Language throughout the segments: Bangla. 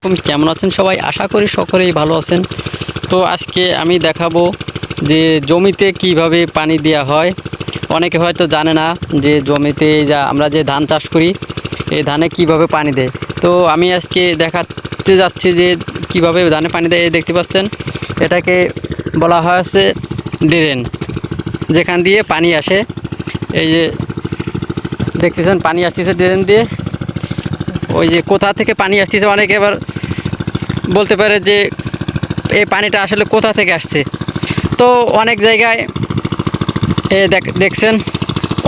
কেমন আছেন সবাই? আশা করি সকলেই ভালো আছেন। তো আজকে আমি দেখাবো যে জমিতে কিভাবে পানি দেওয়া হয়। অনেকে হয়তো জানে না যে জমিতে আমরা যে ধান চাষ করি এই ধানে কিভাবে পানি দেয়। তো আমি আজকে দেখাতে যাচ্ছি যে কিভাবে ধানে পানি দেয়। এই দেখতে পাচ্ছেন, এটাকে বলা হয় হচ্ছে ড্রেন, যেখান দিয়ে পানি আসে। এই যে দেখতেছেন পানি আসতেছে ড্রেন দিয়ে। ওই যে কোথা থেকে পানি আসতেছে, অনেকে এবার বলতে পারে যে এই পানিটা আসলে কোথা থেকে আসছে। তো অনেক জায়গায় দেখছেন,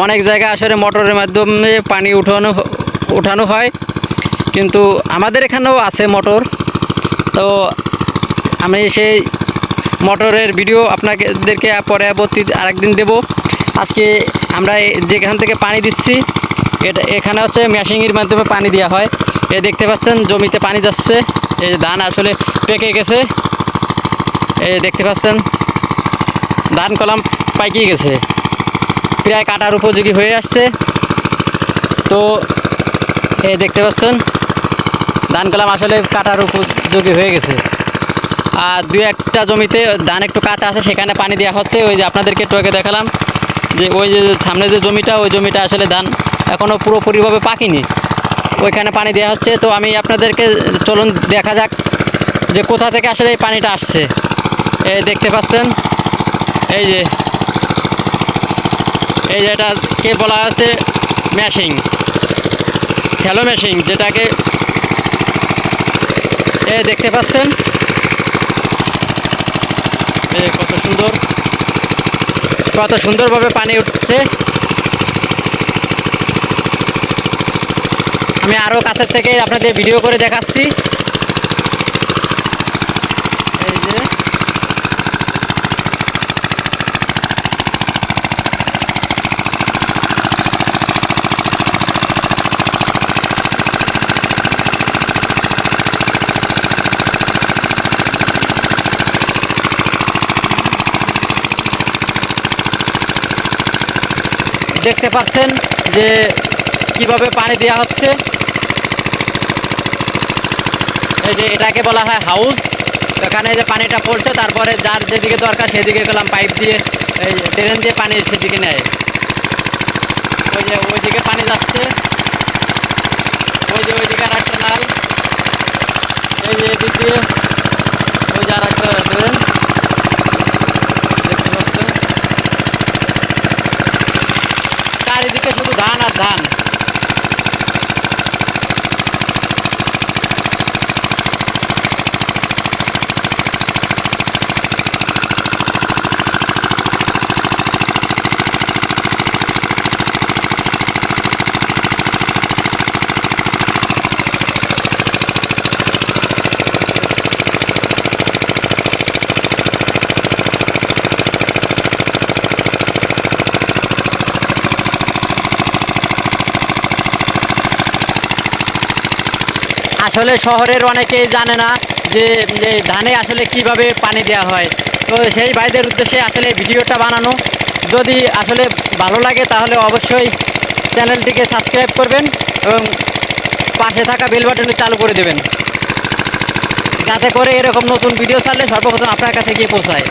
অনেক জায়গায় আসলে মোটরের মাধ্যমে পানি উঠানো হয়, কিন্তু আমাদের এখানেও আছে মোটর। তো আমি সেই মোটরের ভিডিও আপনাদেরকে পরবর্তী আরেকদিন দেব। আজকে আমরা যেখান থেকে পানি দিচ্ছি এখানে হচ্ছে মেশিনের মাধ্যমে পানি দেওয়া হয়। দেখতে পাচ্ছেন জমিতে পানি যাচ্ছে। এই ধান আসলে পেকে গেছে। দেখতে পাচ্ছেন ধান কলাম পাইকে গেছে, প্রায় কাটার উপযোগী হয়ে আসছে। তো দেখতে পাচ্ছেন ধান কলাম আসলে কাটার উপযোগী হয়ে গেছে। আর দু একটা জমিতে ধান একটু কাঁচা আছে, সেখানে পানি দেওয়া হচ্ছে। ওই যে আপনাদেরকে একটু আগে দেখালাম যে ওই যে সামনে যে জমিটা, ওই জমিটা আসলে ধান এখনও পুরোপুরিভাবে পাকেনি, ওইখানে পানি দেওয়া হচ্ছে। তো আমি আপনাদেরকে চলুন দেখা যাক যে কোথা থেকে আসলে এই পানিটা আসছে। দেখতে পাচ্ছেন এই যে এটাকে বলা হচ্ছে মেশিন, শ্যালো মেশিন, যেটাকে দেখতে পাচ্ছেন কত সুন্দরভাবে পানি উঠছে। আমি আরও কাছের থেকে আপনাদের ভিডিও করে দেখাচ্ছি। এই যে দেখতে পাচ্ছেন যে কিভাবে পানি দেওয়া হচ্ছে। এই যে এটাকে বলা হয় হাউস। এখানে যে পানিটা পড়ছে, তারপরে যার যেদিকে দরকার সেদিকে গেলাম পাইপ দিয়ে, এই ট্রেন দিয়ে পানি সেদিকে নেয়। ওই যে ওইদিকে পানি যাচ্ছে, ওই যে ওইদিকে আর একটা নাল, এই যে এদিক দিয়ে ওই যে আর একটা ট্রেন দেখতে পাচ্ছেন। চারিদিকে শুধু ধান আর ধান। আসলে শহরের অনেকেই জানে না যে ধানে আসলে কিভাবে পানি দেওয়া হয়। তো সেই ভাইদের উদ্দেশ্যে আসলে ভিডিওটা বানানো। যদি আসলে ভালো লাগে তাহলে অবশ্যই চ্যানেলটিকে সাবস্ক্রাইব করবেন এবং পাশে থাকা বেল বাটনটি চালু করে দেবেন, যাতে করে এরকম নতুন ভিডিও ছাড়লে সর্বপ্রথম আপনার কাছে গিয়ে পৌঁছায়।